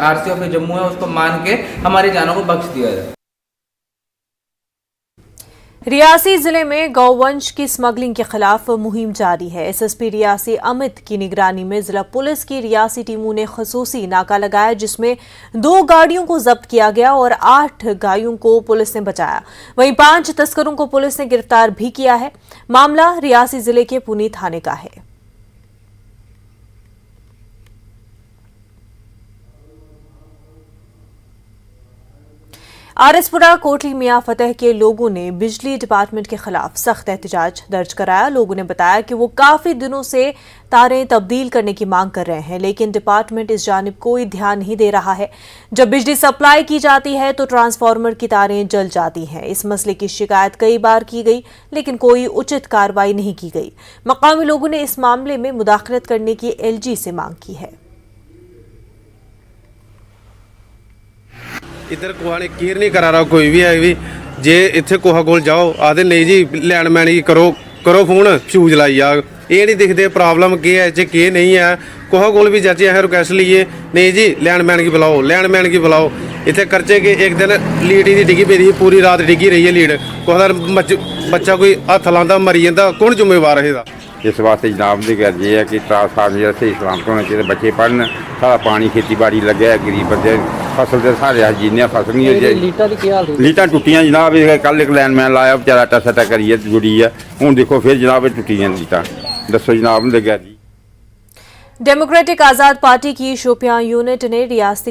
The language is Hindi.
आरसी ऑफिस जम्मू है उसको मान के हमारी जानों को बख्श दिया जाए। रियासी जिले में गौवंश की स्मगलिंग के खिलाफ मुहिम जारी है। एसएसपी रियासी अमित की निगरानी में जिला पुलिस की रियासी टीमों ने खसूसी नाका लगाया, जिसमें 2 गाड़ियों को जब्त किया गया और 8 गायों को पुलिस ने बचाया। वहीं 5 तस्करों को पुलिस ने गिरफ्तार भी किया है। मामला रियासी जिले के पुनी थाने का है। आरएसपुरा कोटली मियां फतेह के लोगों ने बिजली डिपार्टमेंट के खिलाफ सख्त एहतजाज दर्ज कराया। लोगों ने बताया कि वो काफी दिनों से तारें तब्दील करने की मांग कर रहे हैं, लेकिन डिपार्टमेंट इस जानिब कोई ध्यान नहीं दे रहा है। जब बिजली सप्लाई की जाती है तो ट्रांसफार्मर की तारें जल जाती हैं। इस मसले की शिकायत कई बार की गई, लेकिन कोई उचित कार्रवाई नहीं की गई। मकामी लोगों ने इस मामले में मुदाखलत करने की एलजी से मांग की है। इधर कोहा ने केयर नहीं करा रहा कोई भी है भी। जे इत्थे कोहा कोल जाओ आदे नहीं जी लैंडमैन की करो फोन फ्यूज लाई जाग। ये नहीं दिखते प्रॉब्लम क्या है के नहीं है। कोहा कोल भी जाचे है रिक्वेस्ट लिए नहीं जी लैंडमैन की बुलाओ। इतने खर्चे के एक दिन लीड ही डिगी पी पूरी रात डिगी रही है लीड। कोहा बच्चा कोई हथ लाता मरी जाता, कौन जिम्मेवार है? इस वास्ते जनाब की गर्ज ये है कि ट्रांसफार्मर सही सलामत होने चाहिए, बच्चे पढ़न, सारा पानी खेती लगे है, गरीब बंदे फसल तो सारे अस जीने फसल नहीं हो। लीटां टुटियां जनाब, कल एक लैंडमैन लाया बेचारा टसा करिए जुड़ी है, हूँ देखो फिर जनाब टुटियां लीटां। दसो जनाब गर्ज। डेमोक्रेटिक आजाद पार्टी की शोपियां यूनिट ने रियासती